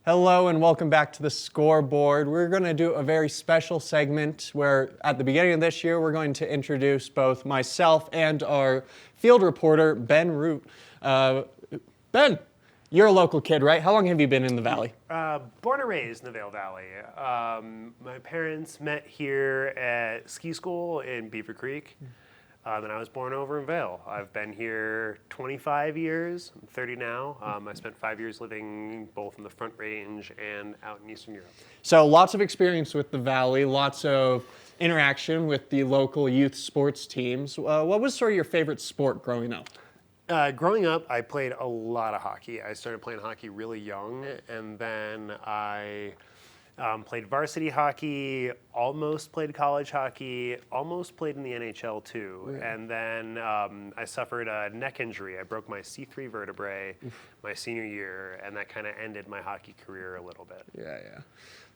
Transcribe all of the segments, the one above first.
Hello and welcome back to the scoreboard. We're going to do a very special segment where at the beginning of this year we're going to introduce both myself and our field reporter, Ben Root. Ben, you're a local kid, right? How long have you been in the Valley? Born and raised in the Vail Valley. My parents met here at ski school in Beaver Creek. Then I was born over in Vail. I've been here 25 years. I'm 30 now. I spent 5 years living both in the Front Range and out in Eastern Europe. So lots of experience with the Valley, lots of interaction with the local youth sports teams. What was sort of your favorite sport growing up? Growing up, I played a lot of hockey. I started playing hockey really young, and then I played varsity hockey, almost played college hockey, almost played in the NHL too. Yeah. And then I suffered a neck injury. I broke my C3 vertebrae my senior year, and that kind of ended my hockey career a little bit. Yeah.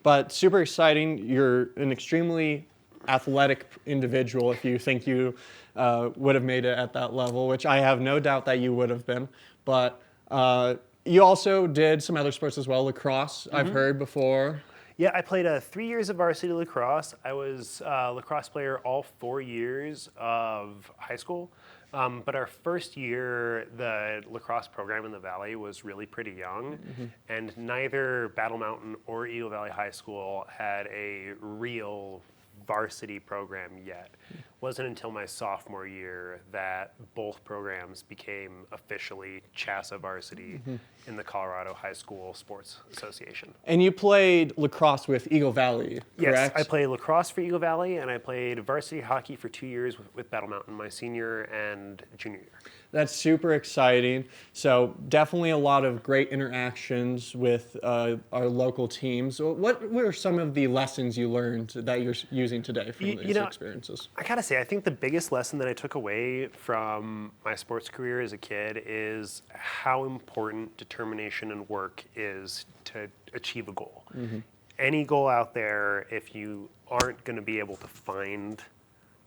But super exciting. You're an extremely athletic individual if you think you would have made it at that level, which I have no doubt that you would have been. But you also did some other sports as well, lacrosse, I've heard before. Yeah, I played 3 years of varsity lacrosse. I was a lacrosse player all 4 years of high school. But our first year, the lacrosse program in the Valley was really pretty young. And neither Battle Mountain or Eagle Valley High School had a real varsity program yet. It wasn't until my sophomore year that both programs became officially CHASA varsity in the Colorado High School Sports Association. And you played lacrosse with Eagle Valley, correct? Yes, I played lacrosse for Eagle Valley, and I played varsity hockey for 2 years with Battle Mountain, my senior and junior year. That's super exciting. So definitely a lot of great interactions with our local teams. What were some of the lessons you learned that you're using today from these experiences? I gotta say, I think the biggest lesson that I took away from my sports career as a kid is how important determination and work is to achieve a goal. Any goal out there, if you aren't gonna be able to find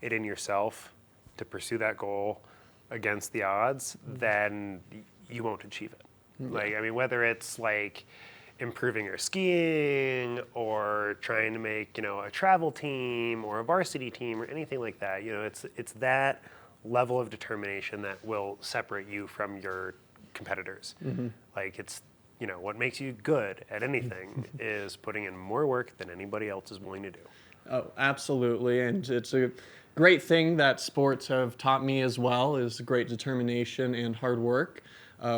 it in yourself to pursue that goal against the odds, then you won't achieve it. Like, I mean, whether it's like improving your skiing or trying to make, a travel team or a varsity team or anything like that, it's that level of determination that will separate you from your competitors. Like, it's, what makes you good at anything is putting in more work than anybody else is willing to do. Oh, absolutely. And it's a great thing that sports have taught me as well, is great determination and hard work,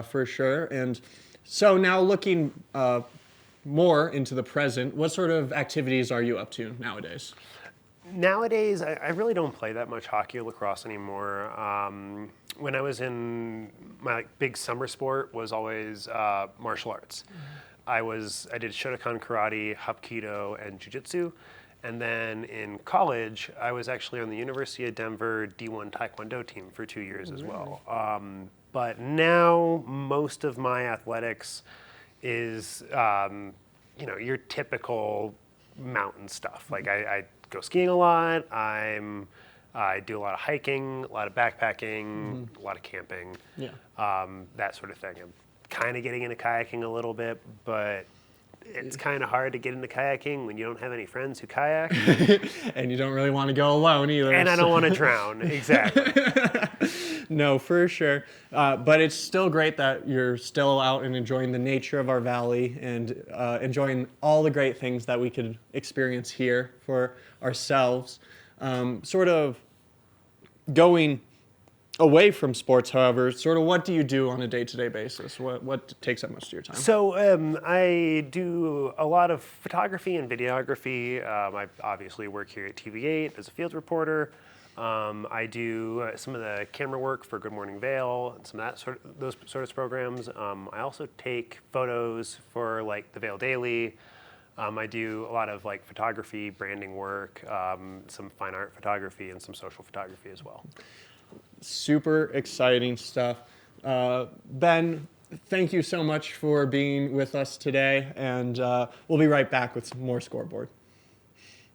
for sure. And so now looking more into the present, what sort of activities are you up to nowadays? Nowadays, I really don't play that much hockey or lacrosse anymore. When I was in my big summer sport was always martial arts. I did Shotokan karate, Hapkido, and jiu-jitsu. And then in college, I was actually on the University of Denver D1 Taekwondo team for 2 years as well. But now most of my athletics is, your typical mountain stuff. Like I go skiing a lot. I do a lot of hiking, a lot of backpacking, a lot of camping, that sort of thing. I'm kind of getting into kayaking a little bit, but it's kind of hard to get into kayaking when you don't have any friends who kayak. And you don't really want to go alone either. And I don't want to drown, exactly. No, for sure. But it's still great that you're still out and enjoying the nature of our valley and enjoying all the great things that we could experience here for ourselves. Sort of going away from sports, however, sort of what do you do on a day-to-day basis? What takes up most of your time? So I do a lot of photography and videography. I obviously work here at TV8 as a field reporter. I do some of the camera work for Good Morning Vail and some of those sort of programs. I also take photos for like the Vail Daily. I do a lot of like photography, branding work, some fine art photography, and some social photography as well. Super exciting stuff. Ben, thank you so much for being with us today, and we'll be right back with some more Scoreboard.